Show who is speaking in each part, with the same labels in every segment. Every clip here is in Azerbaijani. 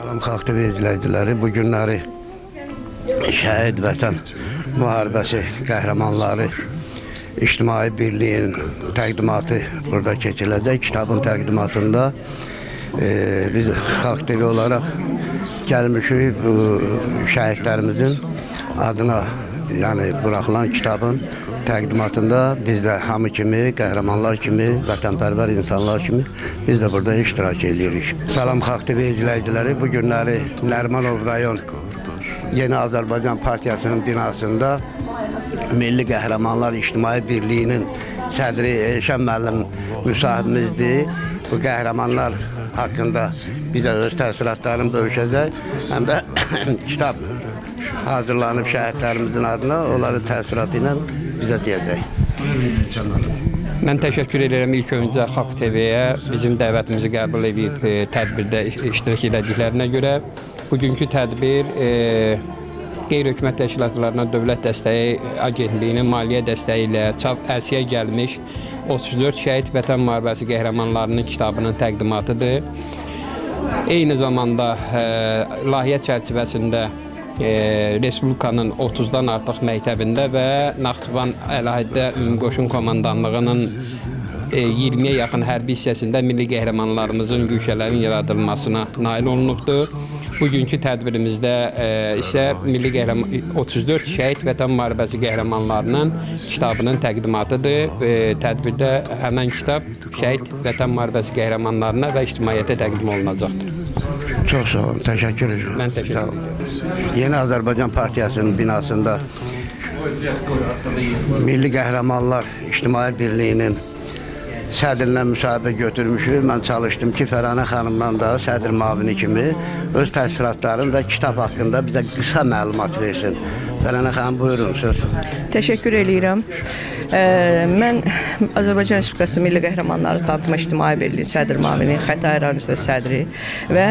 Speaker 1: Salam Xalq TV izləyiciləri, bu günləri Şəhid Vətən Müharibəsi qəhrəmanları İctimai Birliyin təqdimatı burada keçiriləcək. Kitabın təqdimatında biz Xalq TV olaraq gəlmişik bu şəhidlərimizin adına, yəni buraxılan kitabın təqdimatında biz də hamı kimi, qəhrəmanlar kimi, vətənpərvər insanlar kimi biz də burada iştirak edirik. Salam Xalq TV izləyiciləri, bu günləri Nərimanov rayon Yeni Azərbaycan Partiyasının binasında Milli Qəhrəmanlar İctimai Birliyinin sədri Elşən müəllim müsahibimizdir. Bu qəhrəmanlar haqqında bizə öz təəssüratlarını bölüşəcək. Həm də kitab hazırlanıb şəhidlərimizin adına, onların təəssüratı ilə bizə deyəcək.
Speaker 2: Mən təşəkkür edirəm ilk öncə Xalq TV-yə bizim dəvətimizi qəbul edib tədbirdə iştirak etdiklərinə görə. Bugünkü tədbir qeyri-hökumət təşkilatlarına Dövlət Dəstəyi Agentliyinin maliyyə dəstəyi ilə çap ərsiyə gəlmiş 34 şəhid Vətən Müharibəsi qəhrəmanlarının kitabının təqdimatıdır. Eyni zamanda layihə çərçivəsində Respublikanın 30-dan artıq məktəbində və Naxçıvan Əlahiddə Ümumqoşun Komandanlığının 20-yə yaxın hərbi hissəsində milli qəhrəmanlarımızın güşələrin yaradılmasına nail olunubdur. Bugünkü tədbirimizdə isə 34 şəhid Vətən Müharibəsi qəhrəmanlarının kitabının təqdimatıdır. Tədbirdə həmən kitab şəhid Vətən Müharibəsi qəhrəmanlarına və ictimaiyyətə təqdim olunacaqdır.
Speaker 1: Çox sağ olun, təşəkkür edirəm.
Speaker 2: Mən təşəkkür edirəm.
Speaker 1: Yeni Azərbaycan Partiyasının binasında Milli Qəhrəmanlar İctimai Birliyinin sədrinə müsahibə götürmüşük. Mən çalışdım ki, Fəranə xanımdan da sədr müavini kimi öz təəssüratlarını və kitab haqqında bizə qısa məlumat versin. Fəranə xanım, buyurun, söz.
Speaker 3: Təşəkkür edirəm. Mən Azərbaycan Respublikası Milli Qəhrəmanları Tanıtma İctimai Birliyi sədr müavini, Xətai rayon üzrə sədri və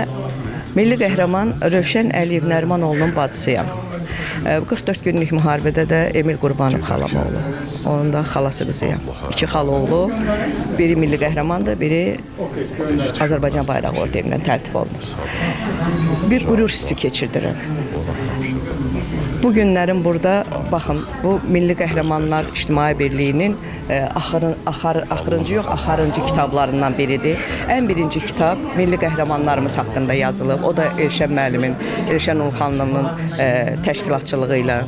Speaker 3: Milli Qəhrəman Rövşən Əliyev Nərimanoğlu'nun bacısıyam. 44 günlük müharibədə də Emil Qurbanov xalam oğlu. Onun da xalası qızıyam. İki xala oğlu, biri milli qəhrəmandır, biri Azərbaycan bayrağı ordenindən təltif olunur. Bir qürur hissi keçirdirəm. Bu günlərin burada, baxın, bu Milli Qəhrəmanlar İctimai Birliyinin axırıncı kitablarından biridir. Ən birinci kitab Milli Qəhrəmanlarımız haqqında yazılıb. O da Elşən müəllimin, Elşən Ulxanlının təşkilatçılığı ilə.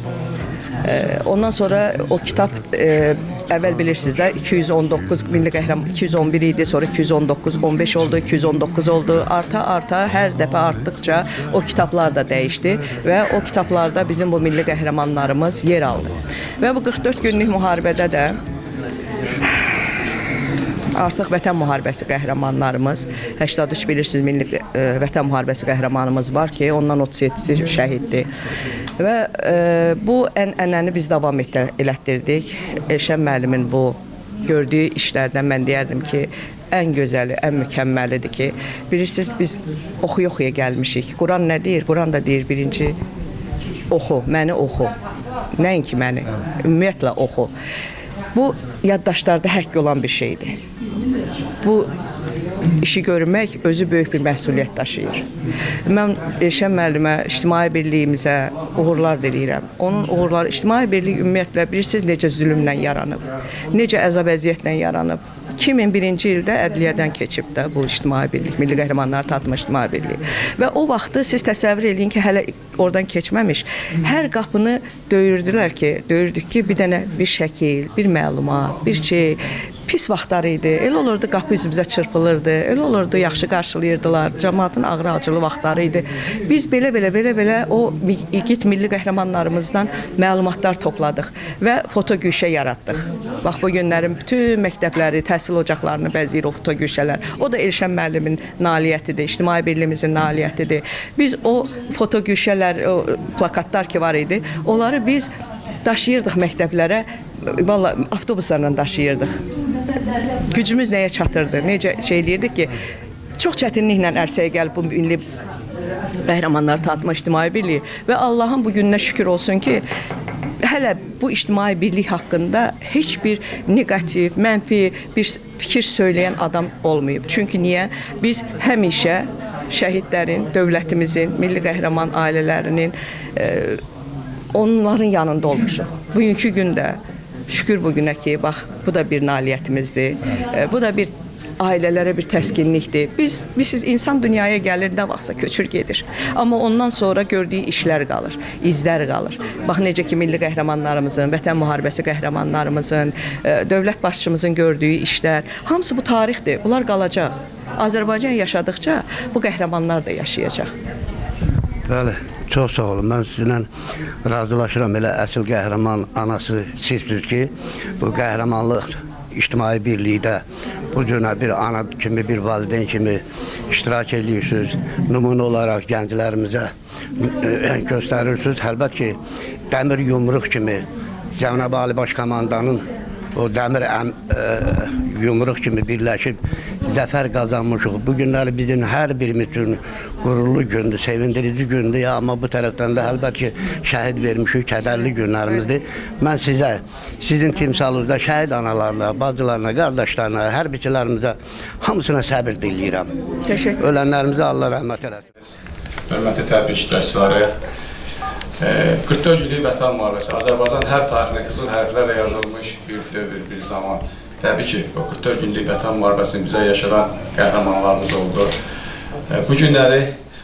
Speaker 3: Ondan sonra o kitab əvvəl bilirsiniz də 219 milli qəhrəman 211 idi, sonra 219, 15 oldu, 219 oldu. Arta hər dəfə artdıqca o kitablar da dəyişdi və o kitablarda bizim bu milli qəhrəmanlarımız yer aldı. Və bu 44 günlük müharibədə də artıq Vətən Müharibəsi qəhrəmanlarımız, 83 bilirsiniz milli Vətən Müharibəsi qəhrəmanımız var ki, ondan 37-si şəhiddir. Və bu ənənəni biz davam elətdirdik. Elşən müəllimin bu gördüyü işlərdən mən deyərdim ki, ən gözəli, ən mükəmməlidir ki, bilirsiniz biz oxuya gəlmişik. Quran nə deyir? Quran da deyir birinci oxu, məni oxu. Nəinki məni, ümumiyyətlə oxu. Bu yaddaşlarda həkk olan bir şeydir. Bu işi görmək özü böyük bir məsuliyyət daşıyır. Mən Elşən müəllimə, İctimai Birliyimizə uğurlar diləyirəm. Onun uğurları, İctimai Birlik ümumiyyətlə bilirsiniz necə zülmlə yaranıb, necə əzab-əziyyətlə yaranıb. 2001-ci ildə ədliyyədən keçib də bu İctimai Birlik, Milli Qəhrəmanları Tanıtma İctimai Birliyi. Və o vaxtı siz təsəvvür edin ki, hələ oradan keçməmiş, hər qapını döyürdülər ki, bir dənə bir şəkil, bir məlumat, bir şey. Pis vaxtlar idi, elə olurdu qapı üzümüzə çırpılırdı, elə olurdu yaxşı qarşılayırdılar, cəmaatın ağrı-acılı vaxtları idi. Biz belə o igid milli qəhrəmanlarımızdan məlumatlar topladıq və fotogüşə yaratdıq. Bax, bu günlərin bütün məktəbləri, təhsil ocaqlarını bəzəyir o fotogüşələr. O da Elşən müəllimin nailiyyətidir, İctimai Birliyimizin nailiyyətidir. Biz o fotogüşələr, o plakatlar ki var idi, onları biz daşıyırdıq məktəblərə, vallahi avtobuslarla daşıyırdıq. Gücümüz nəyə çatırdı, necə şey eləyirdik ki, çox çətinliklə ərsəyə gəlib bu milli qəhrəmanları tanıtma İctimai Birliyi və Allahın bu gününə şükür olsun ki, hələ bu İctimai Birlik haqqında heç bir negativ, mənfi bir fikir söyləyən adam olmayıb. Çünki niyə? Biz həmişə şəhidlərin, dövlətimizin, milli qəhrəman ailələrinin onların yanında olmuşuq. Bugünkü gündə şükür bu günə ki, bax bu da bir nailiyyətimizdir. Bu da bir ailələrə bir təskinlikdir. Biz insan dünyaya gəlir, nə vaxtsa köçür gedir. Amma ondan sonra gördüyü işlər qalır, izlər qalır. Bax necə ki milli qəhrəmanlarımızın, Vətən müharibəsi qəhrəmanlarımızın, dövlət başçımızın gördüyü işlər, hamısı bu tarixdir. Bunlar qalacaq. Azərbaycan yaşadıkca bu qəhrəmanlar da yaşayacaq.
Speaker 1: Bəli, çox sağ olun. Mən sizinlə razılaşıram. Elə əsl qəhrəman anası sizsiniz ki, bu qəhrəmanlıq ictimai birlikdə bu cürə bir ana kimi, bir valideyn kimi iştirak edirsiniz. Nümunə olaraq gənclərimizə göstərirsiniz. Əlbəttə ki, dəmir yumruq kimi Cənab Ali Baş Komandanın o dəmir yumruq kimi birləşib zəfər qazanmışıq. Bu günləri bizim hər birimiz üçün qürurlu gündür, sevindirici gündür. Amma bu tərəfdən də əlbəttə ki, şəhid vermişik, kədərli günlərimizdir. Mən sizə, sizin timsalınızda şəhid analarına, bacılarına, qardaşlarına, hərbiçilərimizə hamısına səbir diləyirəm.
Speaker 3: Təşəkkür.
Speaker 1: Ölənlərimizə Allah rəhmət eləsin.
Speaker 4: Hörmətli tədbir iştirakçıları, 44 günlük Vətən müharibəsi Azərbaycan hər tarixində qızıl hərflərlə yazılmış bir dövr, bir zaman. Təbii ki, o 44 günlük Vətən müharibəsini bizə yaşadan qəhrəmanlarımız oldu. Bu günləri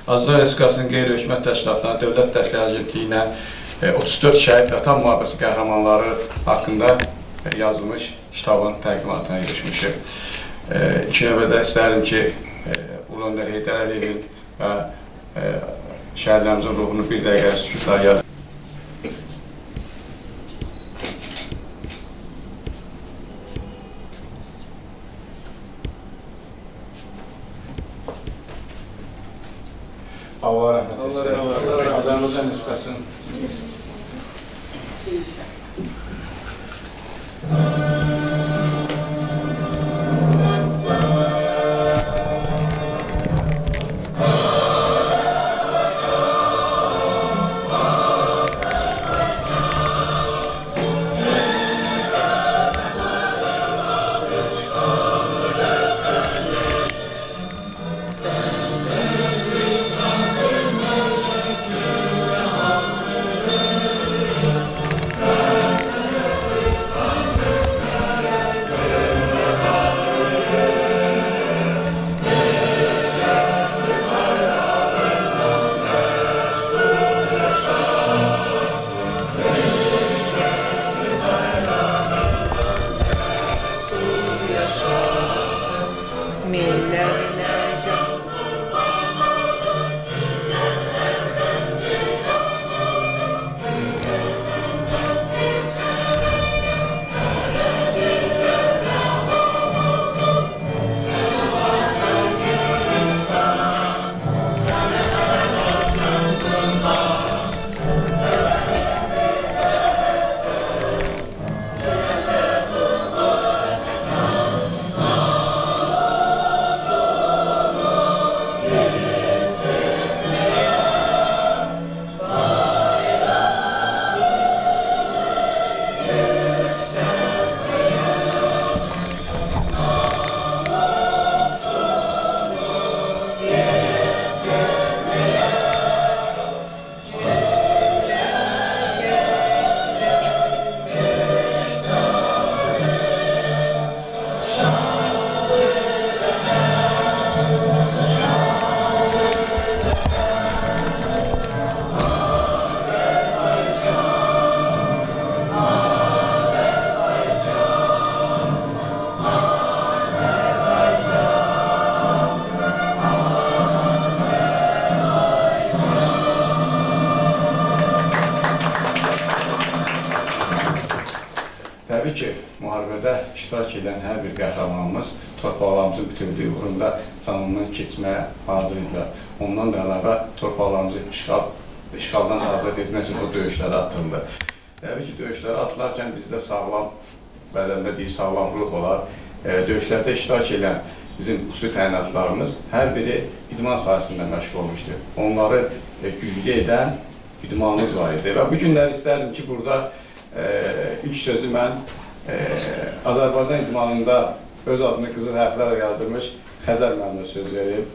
Speaker 4: Azərbaycan Respublikasının qeyri-hökumət təşkilatlarına, Dövlət Dəstək Agentliyi ilə 34 şəhid Vətən müharibəsi qəhrəmanları haqqında yazılmış kitabın təqdimatına yetişmişik. İlk növbədə istərim ki, Ulu Öndər Heydər Əliyevin və şəhidlərimizin ruhunu bir dəqiqə sükutlar yazır. Allah rəhmət etsin. Azərbaycan Respublikasının Təbii ki, müharibədə iştirak edən hər bir qəhrəmanımız torpaqlarımızın bütövlüyü uğrunda canından keçməyə hazırdılar. Ondan da əlavə torpaqlarımızı işğaldan azad etmək üçün o döyüşlərə atıldı. Təbii ki, döyüşlərə atılarkən bizdə sağlam, bədəndə deyil, sağlamlıq olar. Döyüşlərdə iştirak edən bizim xüsusi təyinatlarımız hər biri idman sahəsində məşğul olmuşdur. Onları güclü edən idmanımız var idi. Və bu günlər istərdim ki, burada ilk sözü mən Azərbaycan idmanında öz adını qızıl hərflərlə yazdırmış Xəzər müəllimə söz verib.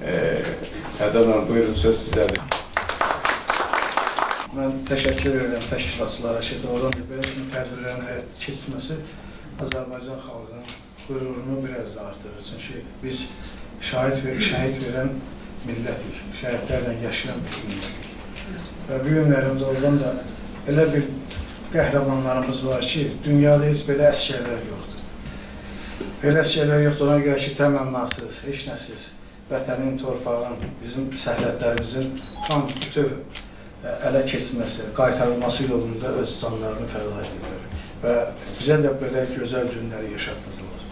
Speaker 4: Əzəl buyurun, söz sizədir.
Speaker 5: Mən təşəkkür edirəm təşkilatçılara ki, doğrudan da belə kimi tədbirlərin həyata keçirməsi Azərbaycan xalqının qürurunu biraz da artırır. Çünki biz şəhid verən millətik, şəhidlərlə yaşayan bir millətik. Və bu günlərin doğrudan da elə bir qəhrəmanlarımız var ki, dünyada heç belə əsgərlər yoxdur. Belə əsgərlər yoxdur, ona görə ki, təmənnasız, heç nəsiz, vətənin, torpağın, bizim sərhədlərimizin tam bütöv ələ keçməsi, qaytarılması yolunda öz canlarını fəda edirlər. Və bizə də belə gözəl günləri yaşatdırdılar.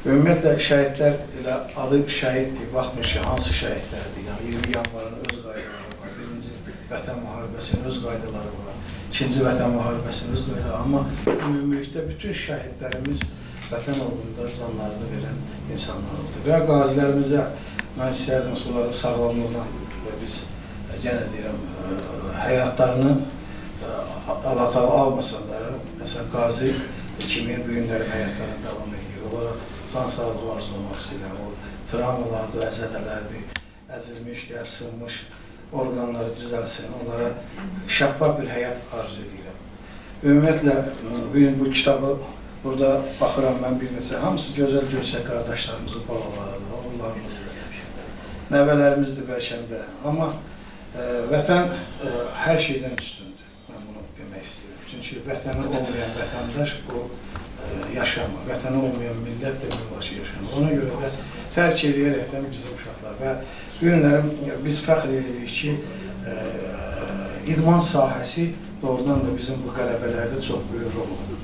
Speaker 5: Ümumiyyətlə, şəhidlər elə adı şəhiddir, baxmır ki, hansı şəhidlərdir. Yəni, 20 yanvarın öz qaydaları var, birinci vətən müharibəsinin öz qaydaları var, ikinci vətən müharibəsinin öz qaydaları var. Amma ümumilikdə bütün şəhidlərimiz vətən uğrunda canlarını verən insanlar oldu. Və qazilərimizə mən istəyərdim onların sağlamlığına və biz yenə deyirəm, həyatlarını Allah-u almasalar, məsələn, qazi kimi bu günlərin həyatlarını davam edir. Onlara can sağlığı arzu olmaq istəyirəm. O travmalardır, əzədələrdir, əzilmiş, sınmış orqanları düzəlsin, onlara şəffaf bir həyat arzu edirəm. Ümumiyyətlə, bu kitabı burada baxıram mən bir neçə, hamısı gözəl görsək qardaşlarımızın balalarıdır, oğullarımızdır, nəvələrimizdir bəlkə də. Amma vətən hər şeydən üstündür, mən bunu demək istəyirəm. Çünki vətəni olmayan vətəndaş o yaşamır, vətəni olmayan millət də mübaşı yaşamır. Ona görə də tərk edərəkdən bizim uşaqlar və bu günlərim biz fəxr edirik ki, idman sahəsi doğrudan da bizim bu qələbələrdə çox böyük rol olur.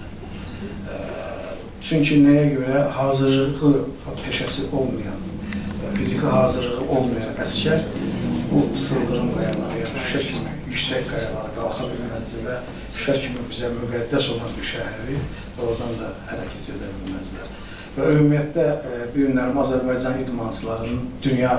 Speaker 5: Çünki nəyə görə hazırlığı peşəsi olmayan, fiziki hazırlığı olmayan əskər bu sıldırım qayaları, yəni Şuşa kimi yüksək qayalara qalxa bilməzdir və Şuşa kimi bizə müqəddəs olan bir şəhəri oradan da hələ keçirdə bilməzlər. Və ümumiyyətlə, bu günlərim Azərbaycan idmançılarının dünya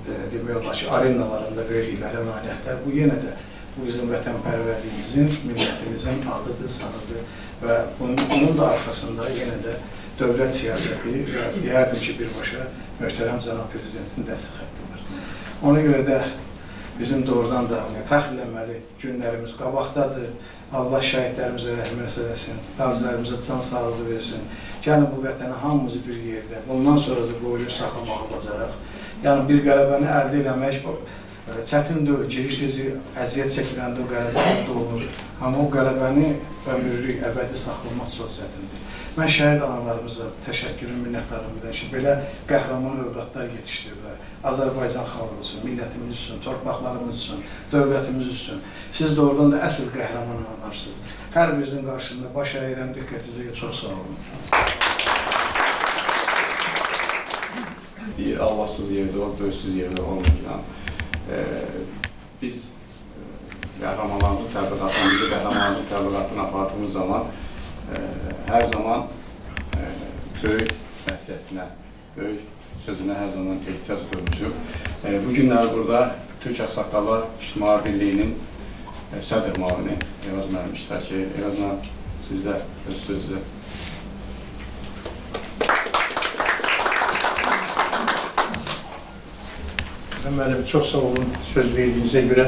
Speaker 5: demək olar ki, arenalarında verdikləri nailiyyətlər, bu yenə də bu bizim vətənpərvərliyimizin, millətimizin adıdır, sanıdır və bunun da arxasında yenə də dövlət siyasəti və deyərdim ki, birbaşa möhtərəm cənab prezidentin dəstək xətti var. Ona görə də bizim doğrudan da fəxrlənməli günlərimiz qabaqdadır. Allah şəhidlərimizə rəhmət eləsin, qazilərimizə can sağlığı versin. Gəlin bu vətəni hamımızı bir yerdə, bundan sonra da qoyulub saxlamağı bacaraq. Yəni bir qələbəni əldə eləmək çətin deyil, giriş-tezi əziyyət çəkiləndə o qələbəni olur. Amma o qələbəni ömürlük, əbədi saxlamaq çox çətindir. Mən şəhid analarımıza təşəkkürüm, minnətdarım edən ki, belə qəhrəman övladlar yetişdirilər. Azərbaycan xalqı üçün, millətimiz üçün, torpaqlarımız üçün, dövlətimiz üçün. Siz də oradan da əsl qəhrəman anlarsınız. Hər birinizin qarşısında baş əyirəm, diqqətinizə çox sağ olun.
Speaker 4: Bir Allahsız yerdə o, dövsüz yerdə olmayan. Biz qəhrəmanlarımızın təbliğatını, qəhrəmanlarımızın təbliğatını apardığımız zaman hər zaman böyük vəsiyyətinə, böyük sözünə hər zaman ehtiyac durmuşuq. Bu günlər burada Türk Ağsaqqallar İctimai Birliyinin sədr müavini Eyvaz müəllim iştirak edir. Eyvaz müəllim, sizdə öz sözünüzə.
Speaker 6: Müəllim, çox sağ olun söz verdiyinizə görə.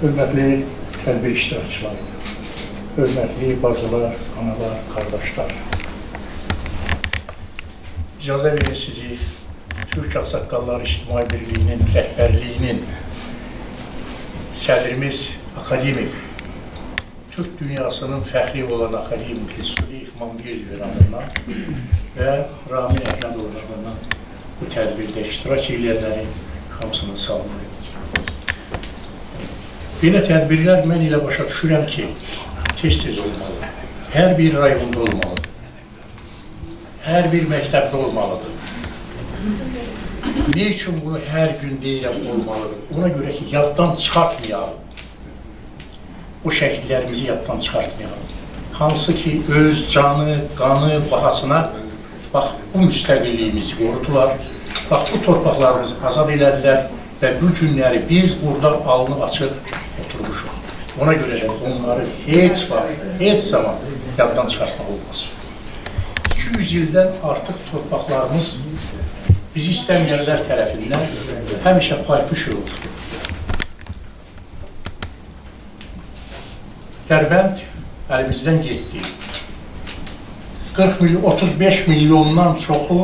Speaker 6: Hörmətli tədbir iştirakçıları, hörmətli bacılar, analar, qardaşlar. İcazə verin sizi Türk Ağsaqqallar İctimai Birliyinin rəhbərliyinin sədrimiz akademik, Türk dünyasının fəxri olan akademik Süleyf Mangeliyev adına və Rami Əhmədoğlu adına bu tədbirdə iştirak edənlərin hamısını salamlayır. Belə tədbirlər mən ilə başa düşürəm ki, tez-tez olmalı, hər bir rayonda olmalıdır, hər bir məktəbdə olmalıdır. Ne üçün bunu hər gün deyirəm olmalıdır? Ona görə ki, yaddan çıxartmayalım. O şəhidlərimizi yaddan çıxartmayalım. Hansı ki, öz canı, qanı, bahasına bax, bu müstəqilliyimizi qorudular, bax, bu torpaqlarımızı azad elədilər və bu günləri biz burada alnı açıq oturmuşuq. Ona görə də onları heç vaxt, heç zaman yaddan çıxartmaq olmaz. 200 ildən artıq torpaqlarımız bizi istəməyənlər tərəfindən həmişə paypuş oldu. Dərbənd əlimizdən getdi. 35 milyondan çoxu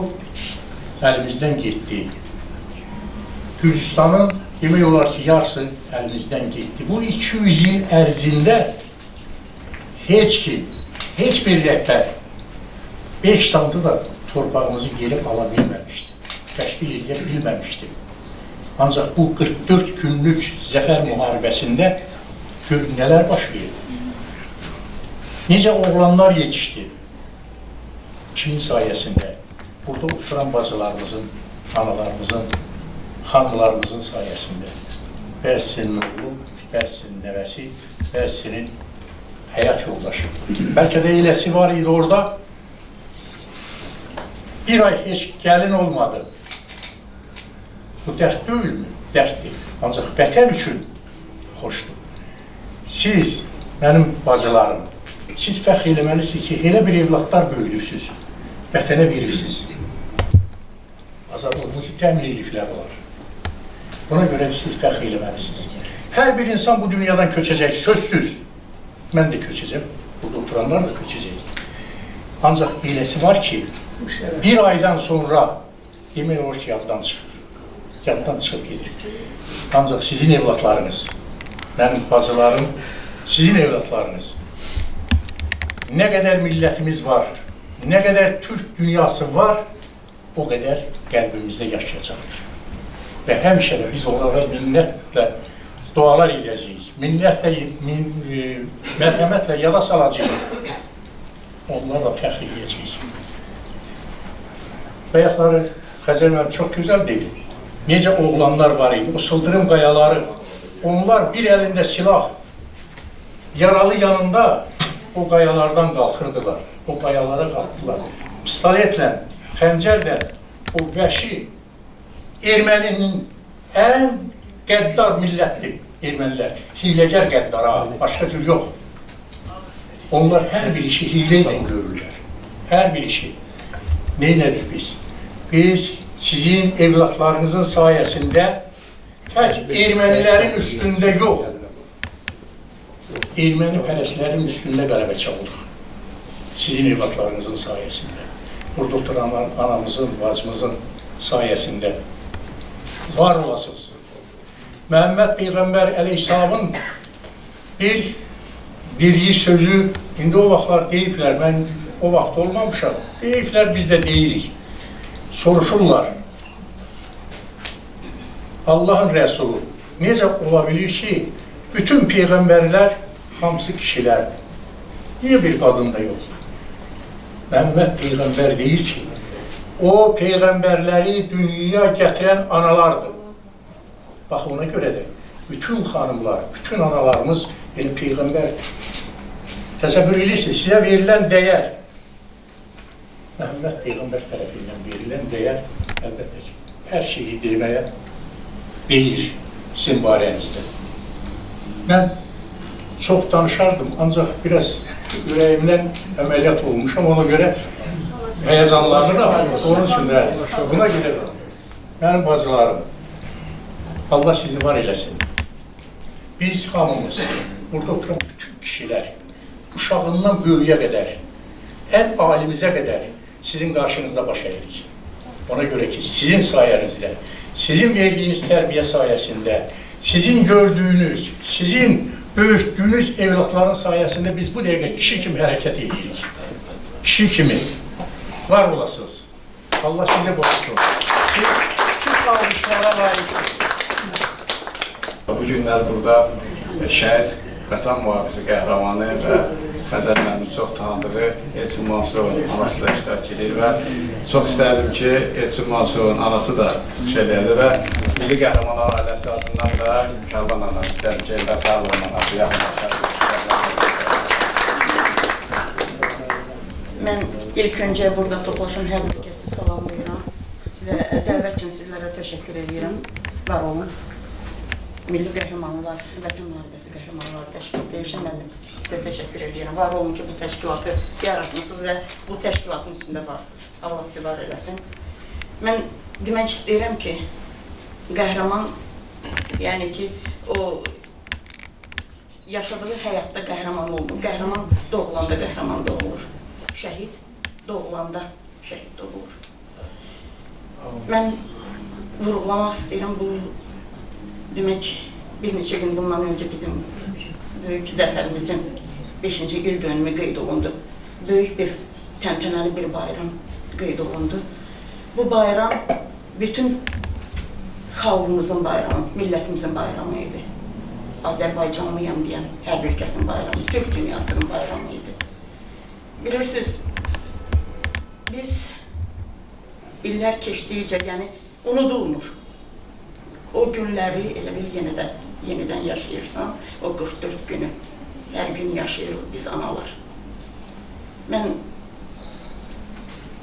Speaker 6: əlimizdən getdi. Gürcüstanın demək olar ki, yarısı əlimizdən getdi. Bu 200 il ərzində heç kim, heç bir rəhbər 5 santı da torpağımızı gelib ala bilməmişdi, təşkil edə bilməmişdi. Ancaq bu 44 günlük zəfər müharibəsində görün nələr baş verdi. Necə oğlanlar yetişdi? Kimin sayəsində? Burada oturan bacılarımızın, analarımızın, xanımlarımızın sayəsində. Bəzisinin oğlu, bəzisinin nəvəsi, bəzisinin həyat yoldaşı. Bəlkə də eləsi var idi orada. Bir ay heç gəlin olmadı. Bu dərd deyilmi? Dərddir. Ancaq vətən üçün xoşdur. Siz, mənim bacılarım, siz fəxr eləməlisiniz ki, elə bir evlatlar böyüdürsünüz, vətənə verirsiniz. Azadlığınızı təmin ediblər olar. Buna görə siz fəxr eləməlisiniz. Hər bir insan bu dünyadan köçəcək, sözsüz. Mən də köçəcəm, burada oturanlar da köçəcək. Ancaq eləsi var ki, bir aydan sonra demək olur ki, yaddan çıxıb gedir. Ancaq sizin evlatlarınız, mənim bacılarım, sizin evlatlarınız, nə qədər millətimiz var, nə qədər Türk dünyası var, o qədər qəlbimizdə yaşayacaqdır. Və həmişə də biz onlara minnətlə dualar edəcəyik, mərhəmətlə yada salacağıq, onlarla fəxr edəcəyik. Bayaqları Xəzər mənim çox gözəl deyil. Necə oğlanlar var idi, o sıldırım qayaları, onlar bir əlində silah, yaralı yanında o qayalardan qalxırdılar, o qayalara qalxdılar. Pistoletlə, xəncərlə, o vəhşi erməninin ən qəddar millətli ermənilər, hiləgər qəddara, başqa cür yox. Onlar hər bir işi hilə ilə görürlər, hər bir işi. Neynədik biz? Biz sizin evlatlarınızın sayəsində tək ermənilərin üstündə yox, erməni pərəslərin üstündə qələbə çalırıq. Sizin evlatlarınızın sayəsində. Burada oturanlar anamızın, bacımızın sayəsində. Var olasınız. Məhəmməd Peyğəmbər əleyhissalamın bir diriyi sözü, indi o vaxtlar deyiblər, mən o vaxt olmamışam, deyiblər, biz də deyirik. Soruşurlar, Allahın Rəsulu necə ola bilir ki, bütün Peyğəmbərlər hamısı kişilərdir. Niyə bir qadın da yoxdur? Məhəmməd Peyğəmbər deyir ki, o Peyğəmbərləri dünyaya gətirən analardır. Bax, ona görə də bütün xanımlar, bütün analarımız elə Peyğəmbərdir. Təsəvvür edirsiniz, sizə verilən dəyər, Məhəmməd Peyğəmbər tərəfindən verilən dəyər, əlbəttə ki, hər şeyi deməyə deyir sizin barənizdə. Mən çox danışardım, ancaq biraz ürəyimdən əməliyyat olmuşam, ona görə həyəcanlanıram, onun üçün də buna gedirəm. Mənim bacılarım, Allah sizi var eləsin. Biz hamımız, burada oturan bütün kişilər, uşağından böyüyə qədər, ən alimizə qədər sizin qarşınızda baş əyirik. Ona görə ki, sizin sayənizdə, sizin verdiyiniz tərbiyə sayəsində, sizin gördüyünüz, sizin böyütdüyünüz evlatların sayəsində biz bu dəqiqə kişi kimi hərəkət edirik. Kişi kimi. Var olasınız. Allah sizi qorusun. Siz bütün almışlara layiqsiniz.
Speaker 4: Bu günlər burada şəhid, vətən mühafizə qəhrəmanı və Xəzər mənim çox tanıdığı Elçin Mansurovun anası da iştirak edir və çox istərdim ki, Elçin Mansurovun anası da çıxış edərdi və Milli Qəhrəmanlar ailəsi adından da Şərban anam istərdim ki, Elbətə olmanası yaxınlaşar.
Speaker 7: Mən ilk öncə burada toplaşan hər bir kəsi salamlayıram və dəvət üçün sizlərə təşəkkür edirəm. Var olun. Milli Qəhrəmanlar, Vətən Müharibəsi Qəhrəmanları təşkilatı üçün mən sizə təşəkkür edirəm. Var olun ki, bu təşkilatı yaratmışsınız və bu təşkilatın üstündə varsınız. Allah sizi var eləsin. Mən demək istəyirəm ki, qəhrəman, yəni ki, o yaşadığı həyatda qəhrəman olmur. Qəhrəman doğulanda qəhrəman doğulur. Şəhid doğulanda şəhid doğulur. Mən vurğulamaq istəyirəm, bu demək bir neçə gün bundan öncə bizim böyük zəfərimizin 5-ci il dönümü qeyd olundu. Böyük bir, təntənəli bir bayram qeyd olundu. Bu bayram bütün xalqımızın bayramı, millətimizin bayramı idi. Azərbaycanlıyam deyən hər bir kəsin bayramı, Türk dünyasının bayramı idi. Bilirsiniz, biz illər keçdikcə, yəni unudulmur. O günləri elə bir yenidən yaşayırsan, o 44 günü hər gün yaşayırıq biz analar. Mən,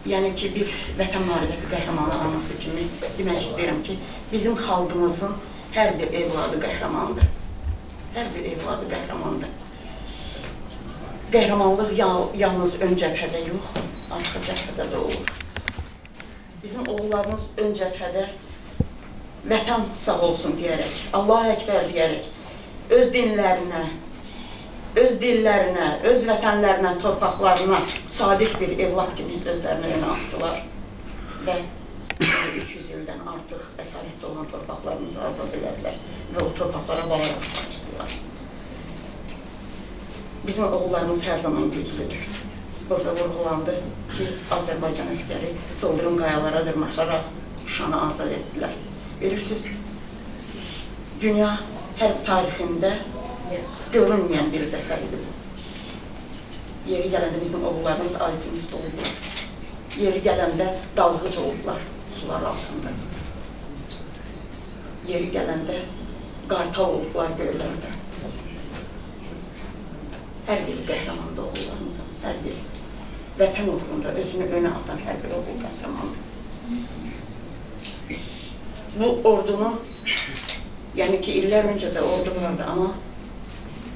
Speaker 7: yəni ki, bir Vətən müharibəsi qəhrəmanı anası kimi demək istəyirəm ki, bizim xalqımızın hər bir evladı qəhrəmandır. Hər bir evladı qəhrəmandır. Qəhrəmanlıq yalnız ön cəbhədə yox, arxa cəbhədə də olur. Bizim oğullarımız ön cəbhədə Vətən sağ olsun deyərək, Allah Əkbər deyərək, öz dinlərinə, öz dillərinə, öz vətənlərinə, torpaqlarına sadiq bir evlad kimi özlərini önə atdılar və 300 ildən artıq əsarətdə olan torpaqlarımızı azad elədilər və o torpaqlara bayraq saçdılar. Bizim oğullarımız hər zaman güclüdür. Burada vurğulandı ki, Azərbaycan əskəri sıldırım qayalara dırmaşaraq Şuşanı azad etdilər. Bilirsiniz, dünya hərb tarixində görünməyən bir zəfər idi bu. Yeri gələndə bizim oğullarımız alpinist oldular. Yeri gələndə dalğıc oldular sular altında. Yeri gələndə qartal oldular göylərdə. Hər biri qəhrəmandı oğullarımızın, hər biri. Vətən uğrunda özünü önə atan hər bir oğul qəhrəmandır. Bu ordunun, yəni ki, illər öncə də ordu vardı, amma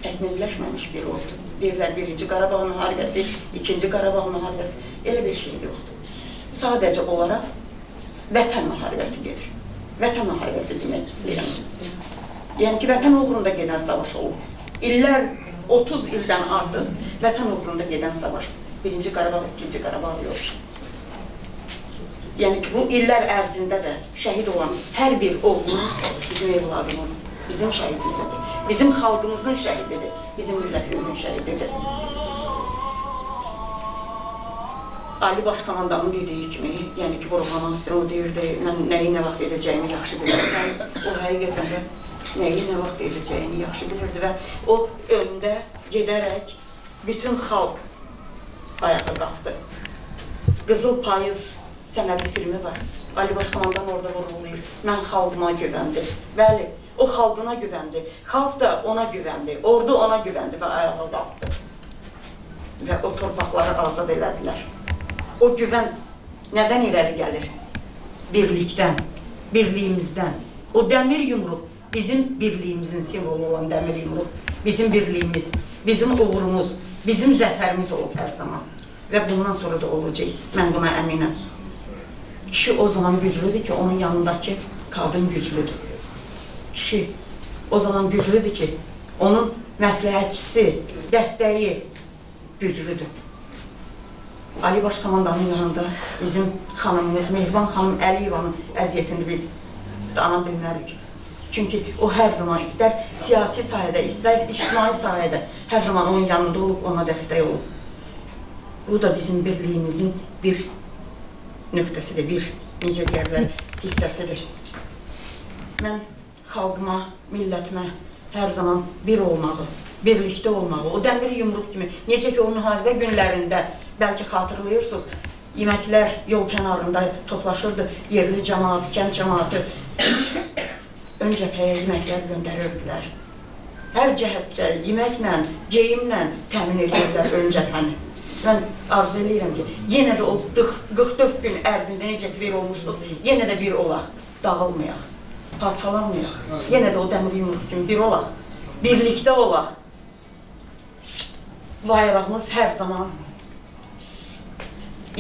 Speaker 7: təkmilləşməmiş bir ordu. Deyirlər, 1-ci Qarabağ müharibəsi, 2-ci Qarabağ müharibəsi, elə bir şey yoxdur. Sadəcə olaraq vətən müharibəsi gedir. Vətən müharibəsi demək istəyirəm. Yəni ki, vətən uğrunda gedən savaş olur. İllər, 30 ildən artıq vətən uğrunda gedən savaşdır. 1-ci Qarabağ, 2-ci Qarabağ yox. Yəni ki, bu illər ərzində də şəhid olan hər bir oğlumuz bizim evladımız, bizim şəhidimizdir. Bizim xalqımızın şəhididir, bizim millətimizin şəhididir. Ali Baş Komandanın dediyi kimi, yəni ki, vurğulamaq istəyir, o deyirdi, mən nəyi nə vaxt edəcəyimi yaxşı bilirdim. O həqiqətən də nəyi nə vaxt edəcəyini yaxşı bilirdi və o öndə gedərək bütün xalq ayağa qalxdı. Qızıl Payız sənədi filmi var. Ali Baş Komandan orada vurğulayır. Mən xalqıma güvəndi. Bəli, o xalqına güvəndi. Xalq da ona güvəndi. Ordu ona güvəndi və ayağa qalxdı. Və o torpaqları azad elədilər. O güvən nədən irəli gəlir? Birlikdən, birliyimizdən. O dəmir yumruq, bizim birliyimizin simvolu olan dəmir yumruq, bizim birliyimiz, bizim uğurumuz, bizim zəfərimiz olub hər zaman. Və bundan sonra da olacaq. Mən buna əminəm. Kişi o zaman güclüdür ki, onun yanındakı qadın güclüdür. Kişi o zaman güclüdür ki, onun məsləhətçisi, dəstəyi güclüdür. Ali Baş Komandanın yanında bizim xanımımız, Mehriban xanım Əliyevanın əziyyətini biz ana bilmərik. Çünki o hər zaman istər siyasi sahədə, istər ictimai sahədə hər zaman onun yanında olub, ona dəstək olub. Bu da bizim birliyimizin bir nöqtəsidir, bir, necə deyərlər, hissəsidir. Mən xalqıma, millətimə hər zaman bir olmağı, birlikdə olmağı, o dəmir yumruq kimi, necə ki o müharibə günlərində, bəlkə xatırlayırsınız, yeməklər yol kənarında toplaşırdı, yerli cəmaat, kənd cəmaatı ön cəbhəyə yeməklər göndərirdilər. Hər cəhətcə, yeməklə, geyimlə təmin edirlər ön cəbhəni. Mən arzu edirəm ki, yenə də o 44 gün ərzində necə bir olmuşduq, yenə də bir olaq, dağılmayaq, parçalanmayaq, yenə də o dəmir yumruq kimi bir olaq, birlikdə olaq. Bayrağımız hər zaman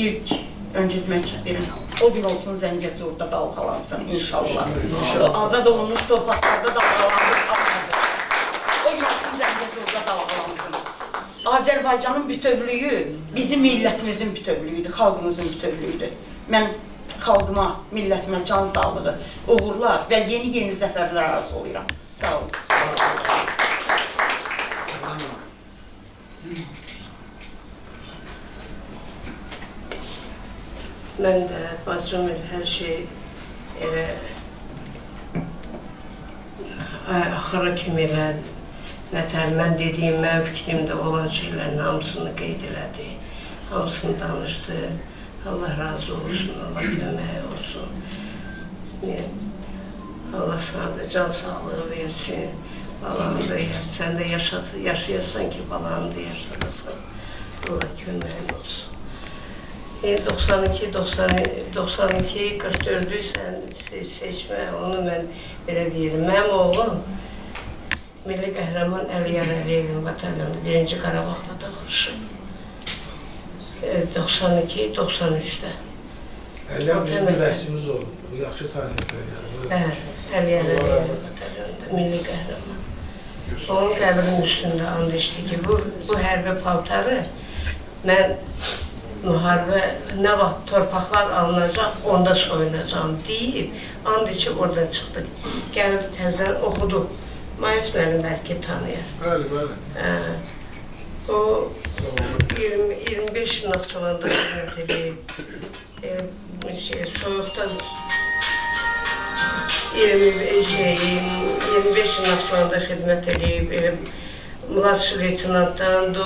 Speaker 7: ilk öncə demək istəyirəm. O gün olsun Zəngəzurda dalğalansın inşallah. O azad olunmuş torpaqlarda dalğalansın. O gün olsun Zəngəzurda dalğalansın. Azərbaycanın bütövlüyü bizim millətimizin bütövlüyüdür, xalqımızın bütövlüyüdür. Mən xalqıma, millətimə can sağlığı, uğurlar və yeni zəfərlər arzu oluram. Sağ olun.
Speaker 8: Mən də bacım hər şey elə axıra kimi elə nətər mən dediyim, mənim fikrimdə olan şeylərin hamısını qeyd elədi, hamısını danışdı. Allah razı olsun, Allah kömək olsun. Allah sana da can sağlığı versin, balanı da sən də yaşayarsan ki, balanı da yaşarsan. Allah kömək olsun. 92-44'ü sən seçmə, onu mən belə deyirəm. Mənim oğlum Milli Qəhrəman Əliyar Əliyevin batalyonu 1-ci Qarabağda dağılışıb. 92-93'də.
Speaker 5: Əliyar bizim rəsmimiz oldu. Bu yaxşı tarix edir.
Speaker 8: Əliyar Əliyevin batalyonunda Milli Qəhrəman. Onun qəbrinin üstündə and içdi ki, bu hərbi paltarı mən müharibə nə vaxt torpaqlar alınacaq, onda soyunacağım deyib, and içib oradan çıxdıq. Gəlib təzdən oxudu. Mayıs müəllim bəlkə tanıyır.
Speaker 5: Bəli.
Speaker 8: O 25 Naxçıvanda xidmət edib, soyuqda 25 Naxçıvanda xidmət edib, mladşı leytinantdan da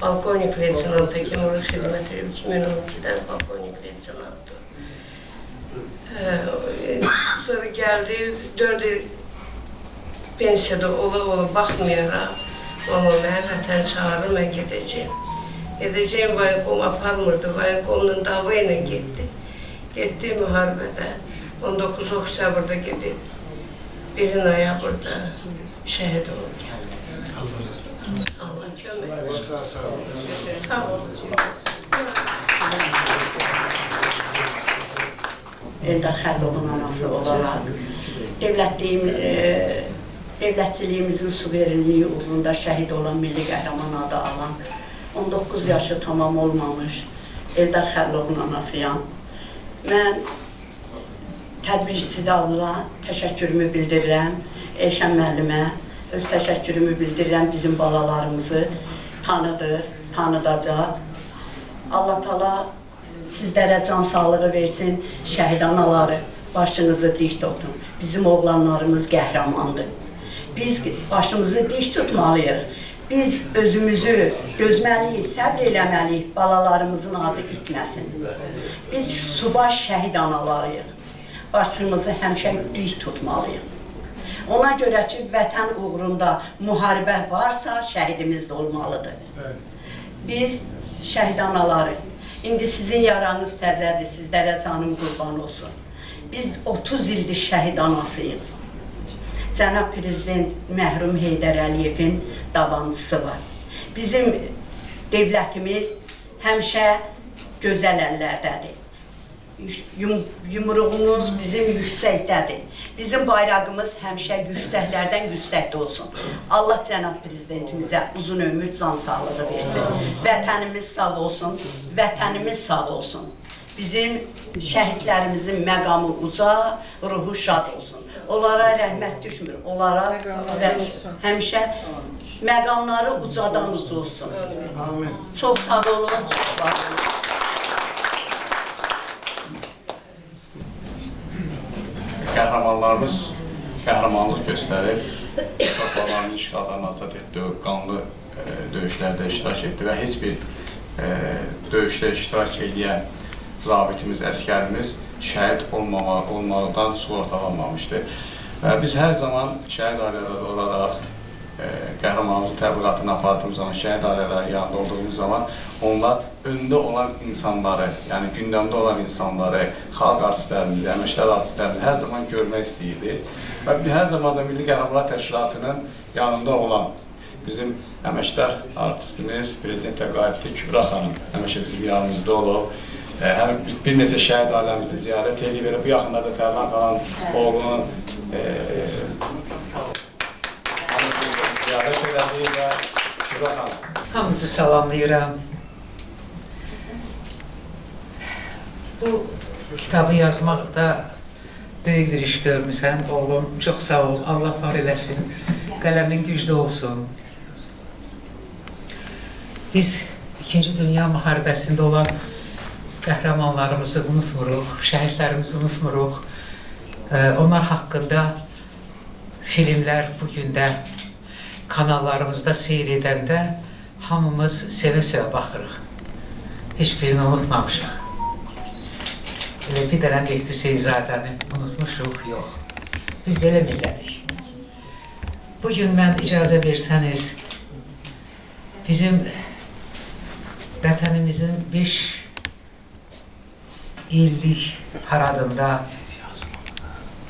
Speaker 8: Polkovnik leytinanta kimi onu xidmət edib, 2012'dən polkovnik leytinantı. Sonra gəldi, 4 il pensiyada ola baxmayaraq, amma mənə vətən çağırır, mən gedəcəyim. Gedəcəyim, Vaynkom aparmırdı, Vaynkomla dava ilə getdi. Getdi müharibədə, 19 oktyabrda gedib, 1 noyabrda şəhid olub gəldi. Allah kömək. Sağ olun.
Speaker 7: Eldar Xəllovun anası olaraq dövlətçiliyimizin suverenliyi uğrunda şəhid olan milli qəhrəman adı alan 19 yaşı tamam olmamış Eldar Xəllovun anasıyam. Mən tədbirçi davula təşəkkürümü bildirirəm Elşən müəllimə. Öz təşəkkürümü bildirirəm, bizim balalarımızı tanıdır, tanıdacaq. Allah Taala sizlərə can sağlığı versin, şəhid anaları, başınızı dik tutun. Bizim oğlanlarımız qəhrəmandır. Biz başımızı dik tutmalıyıq. Biz özümüzü dözməliyik, səbr eləməliyik, balalarımızın adı itməsin. Biz subaş şəhid analarıyıq. Başımızı həmişə dik tutmalıyıq. Ona görə ki, vətən uğrunda müharibə varsa, şəhidimiz də olmalıdır. Biz şəhid anaları, indi sizin yaranız təzədir, sizlərə canım qurban olsun. Biz 30 ildir şəhid anasıyıq. Cənab Prezident mərhum Heydər Əliyevin davamçısı var. Bizim dövlətimiz həmişə gözəl əllərdədir. Yumruğumuz bizim yüksəkdədir. Bizim bayrağımız həmişə yüksəklərdən yüksəkdə olsun. Allah cənab prezidentimizə uzun ömür, can sağlığı versin. Vətənimiz sağ olsun, vətənimiz sağ olsun. Bizim şəhidlərimizin məqamı uca, ruhu şad olsun. Onlara rəhmət düşmür, onlara həmişə məqamları ucadan uca olsun. Çox sağ olun, çox var olun.
Speaker 4: Qəhrəmanlarımız qəhrəmanlıq göstərib, torpaqlarının işğaldan azad etdi, qanlı döyüşlərdə iştirak etdi və heç bir döyüşdə iştirak edən zabitimiz, əskərimiz şəhid olmaqdan sığortalanmamışdı. Və biz hər zaman şəhid ailələri olaraq qəhrəmanlıq təbliğatını apardığımız zaman, şəhid ailələri yanında olduğumuz zaman onlar öndə olan insanları, yəni gündəmdə olan insanları, xalq artistlərimizi, əməkdar artistlərimizi hər zaman görmək istəyirdi. Və biz hər zaman da Milli Qəhrəmanlar Təşkilatının yanında olan bizim əməkdar artistimiz, Prezident Təqaüdlü Kübra xanım həmişə bizim yanımızda olub. həm bir neçə şəhid ailəmizi ziyarət edib, bu yaxınlarda Tərlan qalan oğlunun ziyarət elədik və Şura xanım.
Speaker 9: Hamınızı salamlayıram. Bu kitabı yazmaqda böyük bir iş görmüsən, oğlum. Çox sağ ol, Allah var eləsin. Qələmin güclü olsun. Biz İkinci Dünya müharibəsində olan qəhrəmanlarımızı unutmuruq, şəhidlərimizi unutmuruq. Onlar haqqında filmlər bugün də kanallarımızda seyr edəndə hamımız sevə-sevə baxırıq. Heç birini unutmamışıq. Bir dənə Mehdi Hüseynzadəni unutmuşuq, yox. Biz belə millədik. Bugün mən icazə versəniz, bizim vətənimizin 5 illik paradında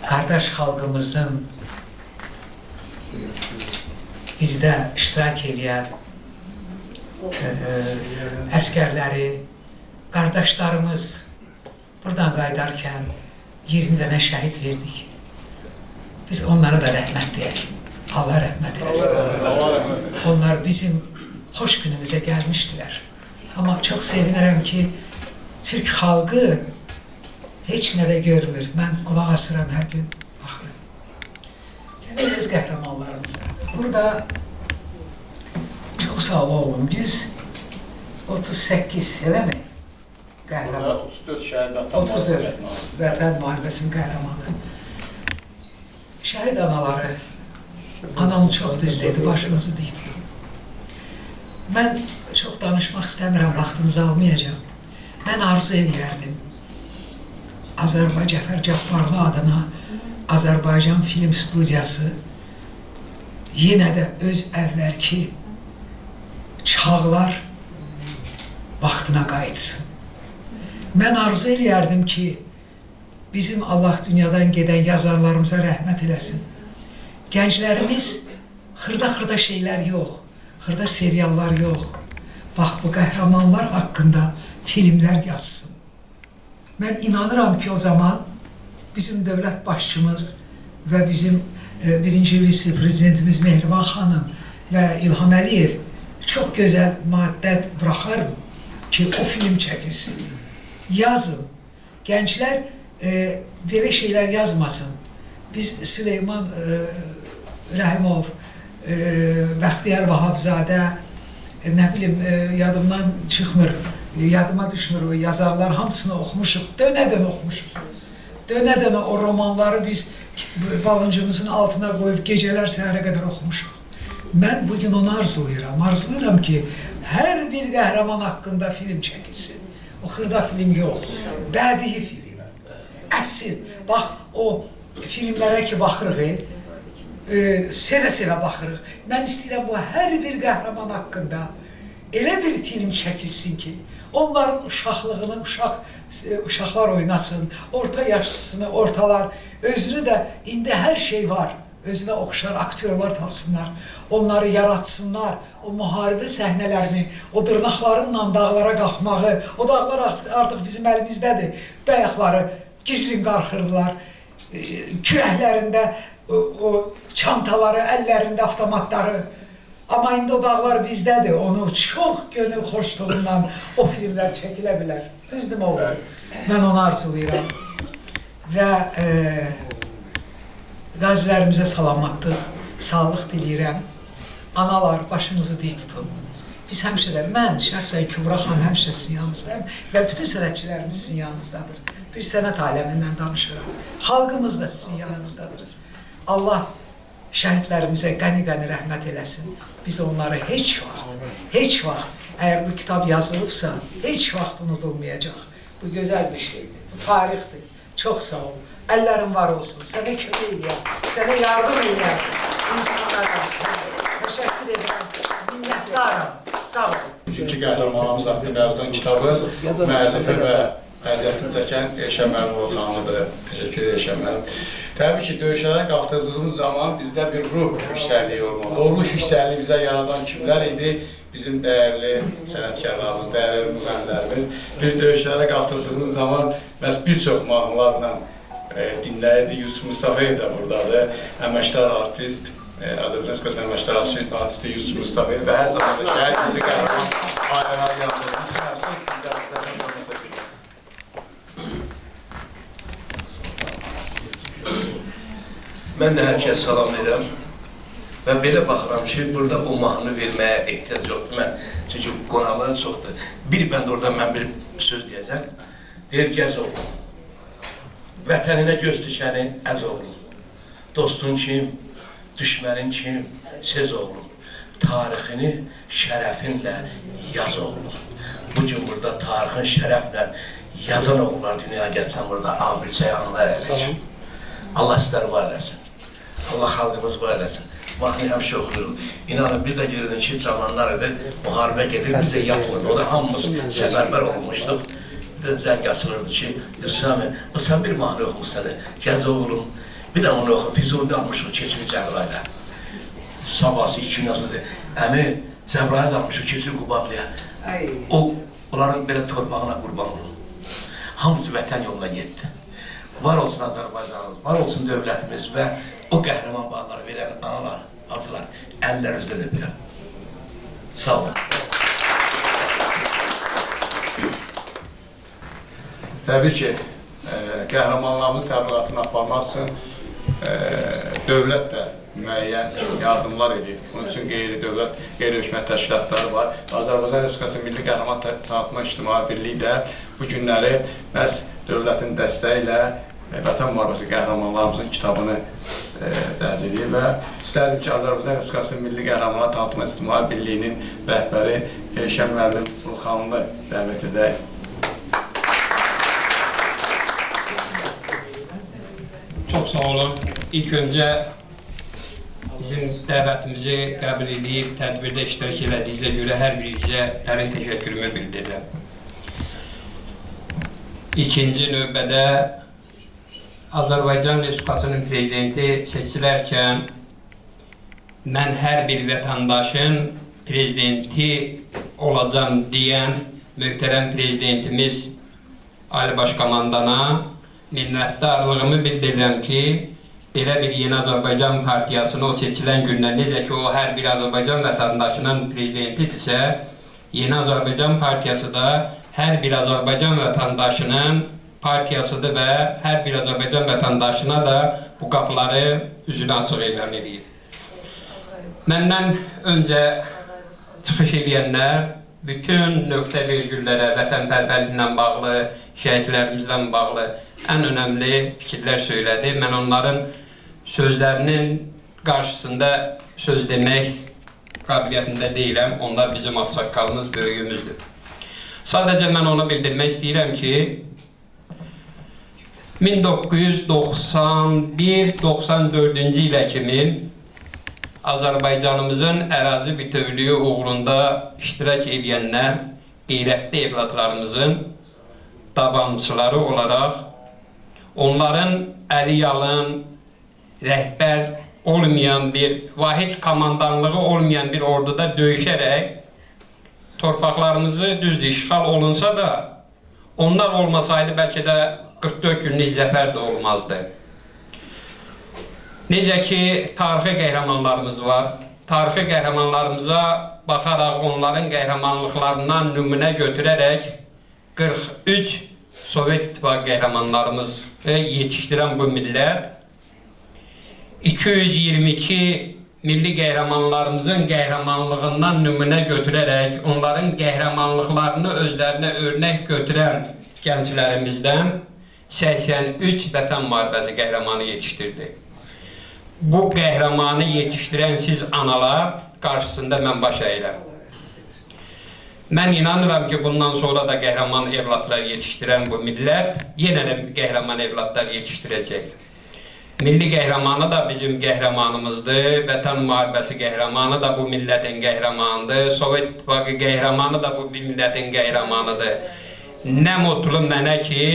Speaker 9: qardaş xalqımızın bizdə iştirak edən əskərləri, qardaşlarımız buradan qaydarkən 20 dənə şəhid verdik. Biz onlara da rəhmət deyək. Allah rəhmət eləsin. Onlar bizim xoş günümüzə gəlmişdilər. Amma çox sevinirəm ki, Türk xalqı heç nədə görmür. Mən qulaq asıram hər gün, baxırım. Gələk öz qəhrəmanlarımıza. Burada çox sağ olun, 138, eləmi? Qəhrəman.
Speaker 6: 34 şəhid
Speaker 9: 34 Vətən müharibəsinin qəhrəmanı. Şəhid anaları, anam çox düzdeydi, başınızı dikdi. Mən çox danışmaq istəmirəm, vaxtınızı almayacağım. Mən arzu edərdim. Azərbaycan Cəfər Cabbarlı adına Azərbaycan Film Studiyası yenə də öz əvvəlki çağlar vaxtına qayıtsın. Mən arzu edərdim ki, bizim Allah dünyadan gedən yazarlarımıza rəhmət eləsin. Gənclərimiz xırda-xırda şeylər yox, xırda seriallar yox. Bax, bu qəhrəmanlar haqqında filmlər yazsın. Mən inanıram ki, o zaman bizim dövlət başçımız və bizim birinci vitse-prezidentimiz Mehriban xanım və İlham Əliyev çox gözəl maddə buraxar ki, o film çəkilsin. Yazın. Gənclər belə şeylər yazmasın. Biz Süleyman Rəhimov, Bəxtiyar Vahabzadə, nə bilim, yadımdan çıxmır, yadıma düşmür o yazarlar, hamısını oxumuşuq, dönədən oxumuşuq. Dönədən o romanları biz balıncımızın altına qoyub gecələr səhərə qədər oxumuşuq. Mən bugün onu arzulayıram ki, hər bir qəhrəman haqqında film çəkilsin. O xırda film yox, bədii film, əsl. Bax, o filmlərə ki, baxırıq, sevə-sevə baxırıq. Mən istəyirəm bu hər bir qəhrəman haqqında elə bir film çəkilsin ki, onların uşaqlığını uşaqlar oynasın, orta yaşlısını ortalar, özünü də indi hər şey var, özünə oxşar aktyorlar tapsınlar, onları yaratsınlar, o müharibə səhnələrini, o dırnaqlarınla dağlara qalxmağı, o dağlar artıq bizim əlimizdədir, bəyaqları gizlin qarxırdılar, kürəklərində o çantaları, əllərində avtomatları. Amma indi o dağlar bizdədir, onu çox gönül xoşluğundan o filmlər çəkilə bilər. Düzdür mü oğlum? Mən onu arzulayıram. Və qazilərimizə salamatlıq, sağlıq diləyirəm. Analar, başınızı dik tutun. Biz həmişə də, mən şəxsən Kübra xanım həmişə sizin yanınızdayım və bütün sənətçilərimiz sizin yanınızdadır. Bir sənət aləmindən danışıram. Xalqımız da sizin yanınızdadır. Allah şəhidlərimizə qəni-qəni rəhmət eləsin. Biz onları heç vaxt, əgər bu kitab yazılıbsa, heç vaxt unudulmayacaq. Bu gözəl bir şeydir, bu tarixdir. Çox sağ ol. Əllərin var olsun. Sənə kömək eləyəm, sənə yardım eləyəm. İnsanlara təşəkkür edirəm, minnətdaram. Sağ ol.
Speaker 4: Üçüncü qəhrəmanımız haqqında yazılan kitabı müəllifi və əziyyətini çəkən Elşən Müəllimov xanımıdır. Təşəkkür edirəm Elşən müəllim. Təbii ki, döyüşlərə qalxdırdığımız zaman bizdə bir ruh yüksəkliyi olmalı. O ruh yüksəkliyi bizə yaradan kimlər idi? Bizim dəyərli sənətkarlarımız, dəyərli müğənnilərimiz. Biz döyüşlərə qalxdırdığımız zaman məhz bir çox mahnılarla dinləyirdi. Yusuf Mustafayev də buradadır. Əməkdar artist, Azərbaycan Respublikası əməkdar artisti Yusuf Mustafayev və hər zaman da şəhid milli qəhrəman ailələr yanında.
Speaker 10: Mən də hər kəs salam verirəm və belə baxıram ki, burada o mahnı verməyə ehtiyac yoxdur. Çünki qonaqlar çoxdur. Bir bənd orada mən bir söz deyəcəm. Deyir, gəz oğlum, vətəninə göz dikənin əz oğlum, dostun kim, düşmənin kim, sez oğlum, tarixini şərəfinlə yaz oğlum. Bugün burada tarixin şərəflə yazan oğullar dünyaya gətirən burada Amir Ceyhanlar əlir. Allah sizləri var eləsin. Allah xalqımız var eləsin. Mahnı həmişə oxuyuruq. İnanın, bir də görürün ki, cavanlar idi, müharibə gedir, bizə yatmırdı. O da hamımız səfərbər olmuşduq. Bir də zəng açılırdı ki, Yusuf sən bir mahnı oxumuşsan, gəz oğlum, bir də onu oxu, Füzuli almışıq keçimi Cəbrayla. Sabahsı 2 gün yazıldı. Əmi, Cəbrayla almışıq keçimi Qubadlıya. Onların belə torpağına qurban olun. Hamısı vətən yoluna getdi. Var olsun Azərbaycanımız, var olsun dövlətimiz və o qəhrəman bağları verən analar, bacılar, əllər üzrə öpürəm. Sağ olun.
Speaker 4: Təbii ki, qəhrəmanlarımızın təbliğatını aparmaq üçün dövlət də müəyyən yardımlar edir. Bunun üçün qeyri-dövlət, qeyri-hökumət təşkilatları var. Azərbaycan Respublikası Milli Qəhrəman Tanıtma İctimai Birliyi də bu günləri məhz dövlətin dəstəyi ilə Vətən müharibəsi qəhrəmanlarımızın kitabını dərc edir və istərdim ki, Azərbaycan Respublikası Milli Qəhrəmanlar Tanıtma İctimai Birliyinin rəhbəri Elşən müəllim xanımı dəvət edək.
Speaker 2: Çox sağ olun. İlk öncə bizim dəvətimizi qəbul edib, tədbirdə iştirak elədiyinizə görə hər birinizə dərin təşəkkürümü bildirirəm. İkinci növbədə Azərbaycan Respublikasının prezidenti seçilərkən mən hər bir vətəndaşın prezidenti olacam deyən möhtərəm prezidentimiz Ali Başkomandana minnətdarlığımı bildirirəm ki, belə bir Yeni Azərbaycan Partiyasını o seçilən gündən, necə ki o hər bir Azərbaycan vətəndaşının prezidentidirsə, Yeni Azərbaycan Partiyası da hər bir Azərbaycan vətəndaşının partiyasıdır və hər bir Azərbaycan vətəndaşına da bu qapıları üzünə açıq elan edir. Məndən öncə çıxış edənlər bütün nöqtə vergüllərə, vətənpərvərliklə bağlı, şəhidlərimizlə bağlı ən önəmli fikirlər söylədi. Mən onların sözlərinin qarşısında söz demək qabiliyyətində deyiləm. Onlar bizim ağsaqqalımız, böyüyümüzdür. Sadəcə mən onu bildirmək istəyirəm ki, 1991-94-cü ilə kimi Azərbaycanımızın ərazi bütövlüyü uğrunda iştirak edənlər qeyrətli evladlarımızın davamçıları olaraq onların əli yalın, rəhbər olmayan bir, vahid komandanlığı olmayan bir orduda döyüşərək torpaqlarımızı düzdür, işğal olunsa da onlar olmasaydı bəlkə də 44 günlük zəfər də olmazdı. Necə ki, tarixi qəhrəmanlarımız var. Tarixi qəhrəmanlarımıza baxaraq, onların qəhrəmanlıqlarından nümunə götürərək 43 Sovet İttifaqı qəhrəmanlarımızı yetişdirən bu millət 222 milli qəhrəmanlarımızın qəhrəmanlığından nümunə götürərək, onların qəhrəmanlıqlarını özlərinə örnək götürən gənclərimizdən 83 vətən müharibəsi qəhrəmanı yetişdirdi. Bu qəhrəmanı yetişdirən siz analar qarşısında mən baş əyirəm. Mən inanıram ki, bundan sonra da qəhrəman evladlar yetişdirən bu millət yenə də qəhrəman evladlar yetişdirəcək. Milli qəhrəmanı da bizim qəhrəmanımızdır, vətən müharibəsi qəhrəmanı da bu millətin qəhrəmanıdır, Sovet İttifaqı qəhrəmanı da bu millətin qəhrəmanıdır. Nə mutlu mənə ki,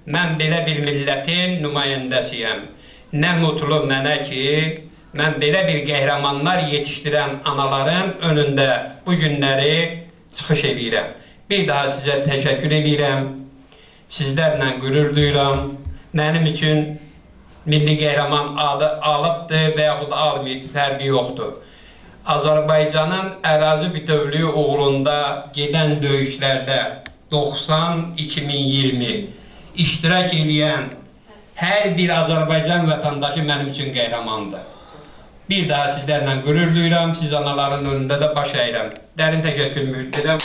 Speaker 2: mən belə bir millətin nümayəndəsiyəm. Nə mutlu mənə ki, mən belə bir qəhrəmanlar yetişdirən anaların önündə bu günləri çıxış edirəm. Bir daha sizə təşəkkür edirəm. Sizlərlə qürur duyuram. Mənim üçün milli qəhrəman adı alıbdır və yaxud almayıb, fərqi yoxdur. Azərbaycanın ərazi bütövlüyü uğrunda gedən döyüşlərdə 90-2020 iştirak edən hər bir Azərbaycan vətəndaşı mənim üçün qəhrəmandır. Bir daha sizlərlə qürur duyuram, siz anaların önündə də baş əyirəm. Dərin təşəkkür müddirəm.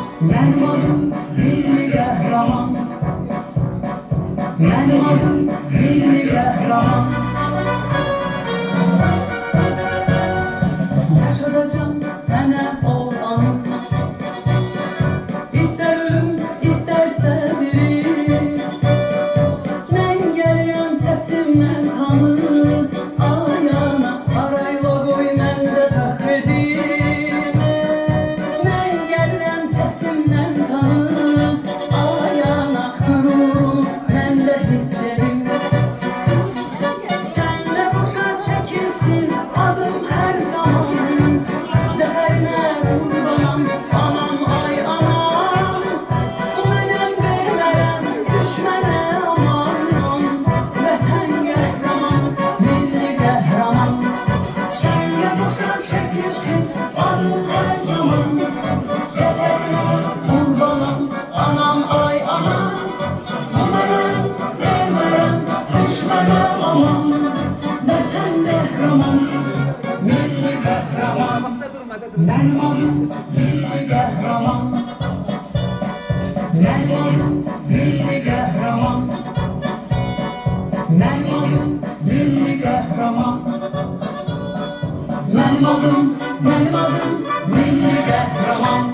Speaker 11: Mənim adım milli qəhrəman, mənim adım milli qəhrəman. Yaşadacam sənə olanım, istər ölüm, istərsə dirim. Mən gəlirəm səsimlə tanır, ayana arayla qoy məndə fəxr edir. Mən gəlirəm səsimlə tanır, ayana qürurunu məndə hiss edir. Sənlə başa çəkilsin adım hər zaman, zəhərinə qurbanam, anam ay anam. Bu mənəm vermərəm düşmənə aman, vətən qəhrəmanı, milli qəhrəman. Sənlə başa çəkilsin adım hər zaman, zəhərinə qurbanam, anam ay anam. Bu mənəm vermərəm düşmənə aman, vətən qəhrəmanı, milli qəhrəman. Mənim adım milli qəhrəman, mənim adım milli qəhrəman, mənim adım milli qəhrəman, mənim adım milli qəhrəman.